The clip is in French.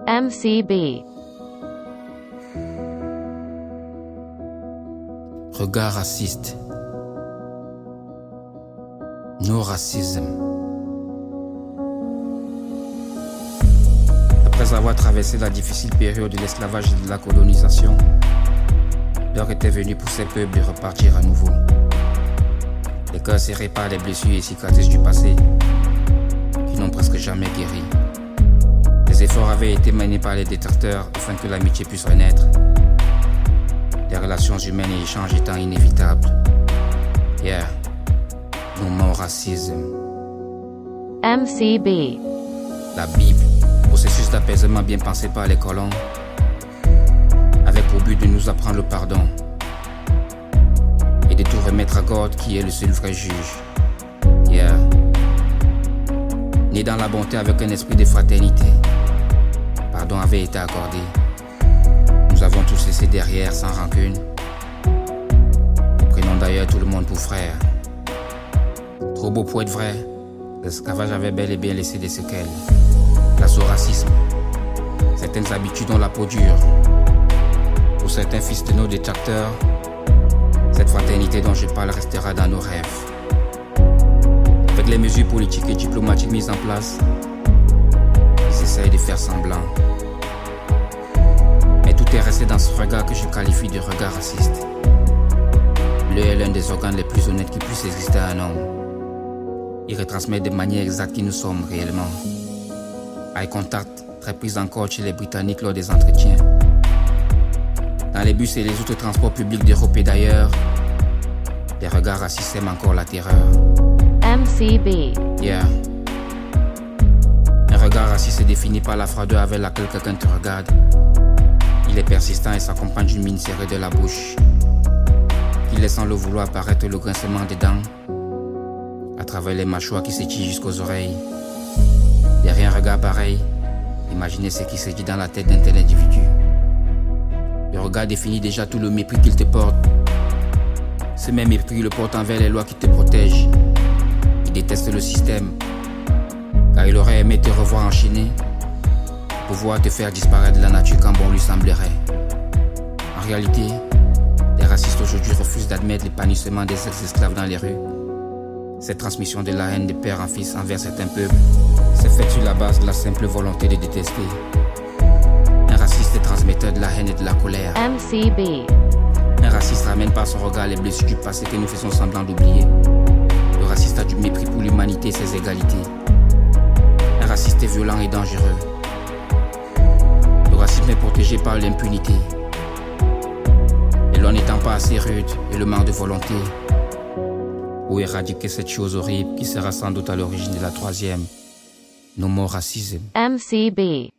MCB. Regard raciste. No racisme. Après avoir traversé la difficile période de l'esclavage et de la colonisation, l'heure était venue pour ces peuples de repartir à nouveau. Les cœurs serrés par les blessures et cicatrices du passé, qui n'ont presque jamais guéri. Des efforts avaient été menés par les détracteurs afin que l'amitié puisse renaître. Les relations humaines et échanges étant inévitables. Yeah. No more racisme. MCB. La Bible, processus d'apaisement bien pensé par les colons, avec pour but de nous apprendre le pardon et de tout remettre à God qui est le seul vrai juge. Yeah. Né dans la bonté avec un esprit de fraternité, pardon avait été accordé. Nous avons tous laissé derrière sans rancune. Nous prenons d'ailleurs tout le monde pour frère. Trop beau pour être vrai, l'esclavage avait bel et bien laissé des séquelles. Place au racisme. Certaines habitudes ont la peau dure. Pour certains fils de nos détracteurs, cette fraternité dont je parle restera dans nos rêves. Avec les mesures politiques et diplomatiques mises en place, ils essayent de faire semblant. Mais tout est resté dans ce regard que je qualifie de regard raciste. L'œil est l'un des organes les plus honnêtes qui puisse exister à un homme. Il retransmet de manière exacte qui nous sommes réellement. Eye contact, très prise en compte chez les Britanniques lors des entretiens. Dans les bus et les autres transports publics d'Europe et d'ailleurs, les regards racistes sèment encore la terreur. MCB. Yeah. Un regard raciste est défini par la froideur avec laquelle quelqu'un te regarde. Il est persistant et s'accompagne d'une mine serrée de la bouche, qui laisse sans le vouloir apparaître le grincement des dents à travers les mâchoires qui s'étirent jusqu'aux oreilles. Derrière un regard pareil, imaginez ce qui se dit dans la tête d'un tel individu. Le regard définit déjà tout le mépris qu'il te porte. Ce même mépris le porte envers les lois qui te protègent. Il déteste le système, car il aurait aimé te revoir enchaîné, pouvoir te faire disparaître de la nature quand bon lui semblerait. En réalité, les racistes aujourd'hui refusent d'admettre l'épanouissement des ex-esclaves dans les rues. Cette transmission de la haine de père en fils envers certains peuples s'est faite sur la base de la simple volonté de détester. Un raciste est transmetteur de la haine et de la colère. MCB. Un raciste ramène par son regard les blessures du passé que nous faisons semblant d'oublier. Le raciste a du mépris pour l'humanité et ses égalités. Un raciste est violent et dangereux. Le racisme est protégé par l'impunité. Et l'on n'étant pas assez rude et le manque de volonté pour éradiquer cette chose horrible qui sera sans doute à l'origine de la troisième. No more racisme. MCB.